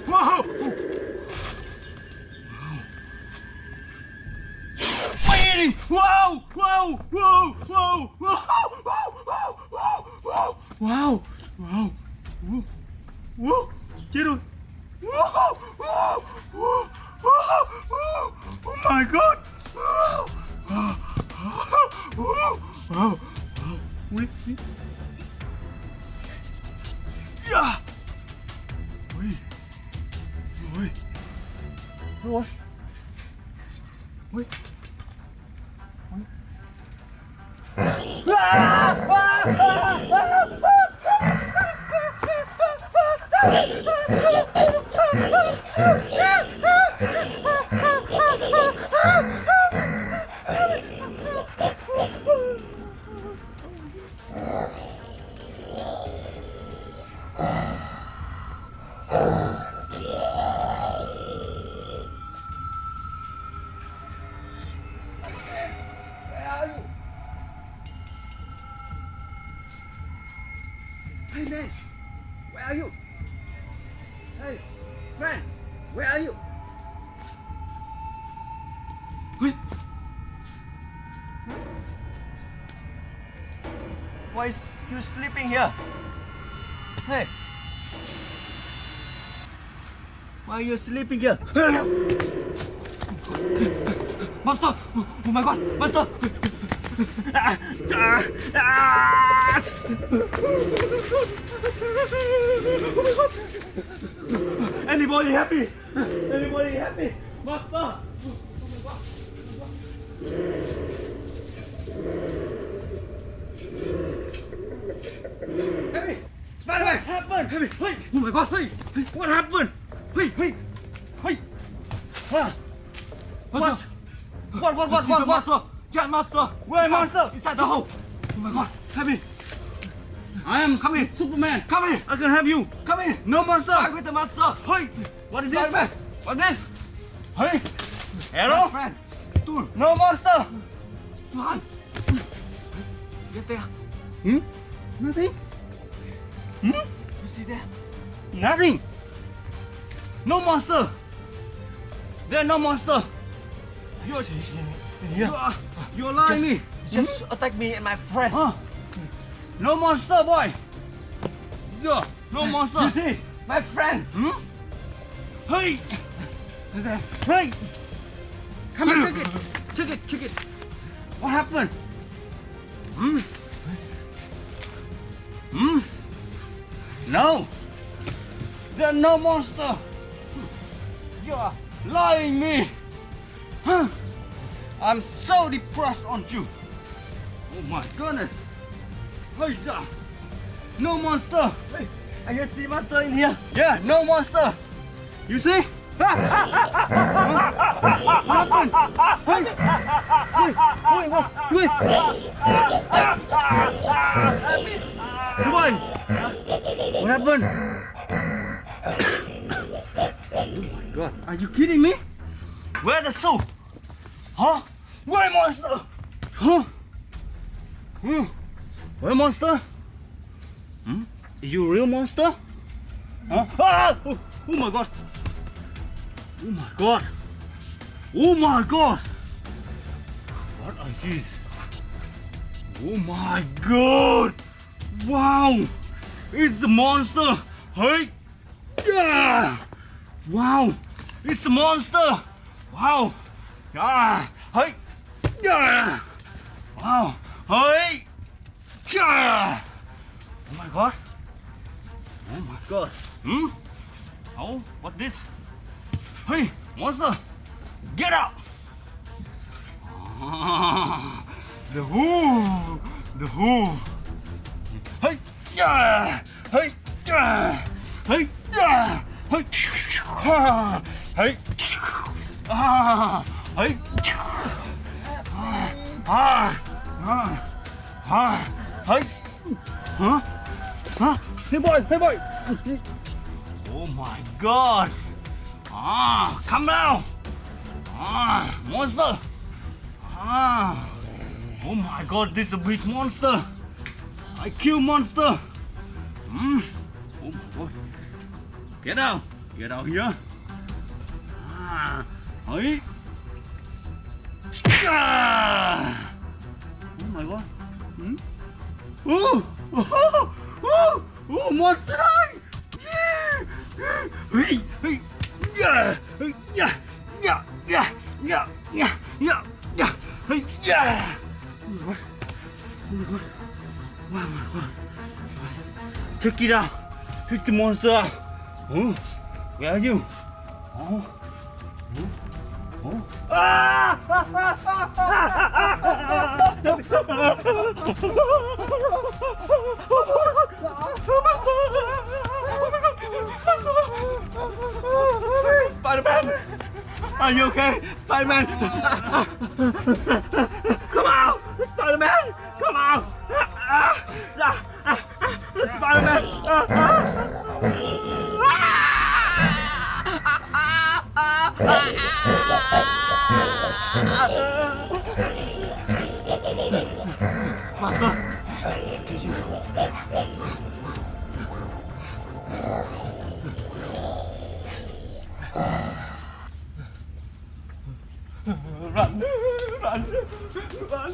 Wow! Wait! Wow! Wow! Wow! Wow! Wow! Wow! Wow! Wow! Chết rồi! Wow! Wow! Wow! Oh my god! Wow! Wow! Wow! Wait! Yeah! Wait! Wait! Rồi! Wait! Hey man, where are you? Hey, friend, where are you? Wait! Why is you sleeping here? Hey! Why are you sleeping here? Monster! Oh my god! Monster! Anybody happy? Anybody happy? Monster! Hey, Spiderman! What happened? Hey! Oh my god! Hey! What happened? Hey! Monster! What? See the monster! Giant monster! Where monster? Inside the hole! Oh my god! Happy! I am Come in! Superman. Come in! I can help you. Come in! No monster. Fight with the monster! Hey, what is this? Spiderman! What is this? Hey, My arrow? friend! Tool! No monster. Tuhan! Get there! Nothing. You see there? Nothing. No monster. There no monster. You're in here. You're lying me. Just attack me and my friend. Huh? No monster, boy. Yeah, no monster. You see? My friend! Hey, And then, hey. Come on, check it. What happened? No. There's no monster. You are lying me. Huh? I'm so depressed on you. Oh my goodness. Hey, no monster. hey, I can see monster in here. Yeah, no monster. You see? What happened? Hey, wait. Boy, what happened? Oh my god, are you kidding me? Where the soup? Huh? Where monster? Huh? Where monster? Is you real monster? Huh? Ah! Oh my god! Oh my god! Oh my god! What are these? Oh my god! Wow! It's a monster! Hey! Yeah! Wow! It's a monster! Wow! Ah! Hey! Yeah! Wow! Hey! Yeah! Oh my god! Oh my god! Oh, what this? Hey, monster! Get out! Ah, the hoof! The hoof! Hey! Yeah! Hey! Yeah! Hey! Yeah! Hey! Hey! Ah! Hey! Hey! Huh? Hey boy! Oh my god! Come down! Monster! Oh my god, this is a big monster! I kill monster. Oh my god. Get out. Get out here. Hey. Oh my god. Oh, monster eye. Hey, hey. Yeah. Yeah. Yeah. Yeah. Yeah. Yeah. Yeah. Yeah. Hey. Yeah. Oh my god. Oh my god. Oh my god. Check it out. Hit the monster out. Oh, where are you? Oh. Oh. Ah! Spider-Man! Are you okay? Spider-Man! Come out! Spider-Man! Come out! Spider-Man! Master! Run! Run! Run!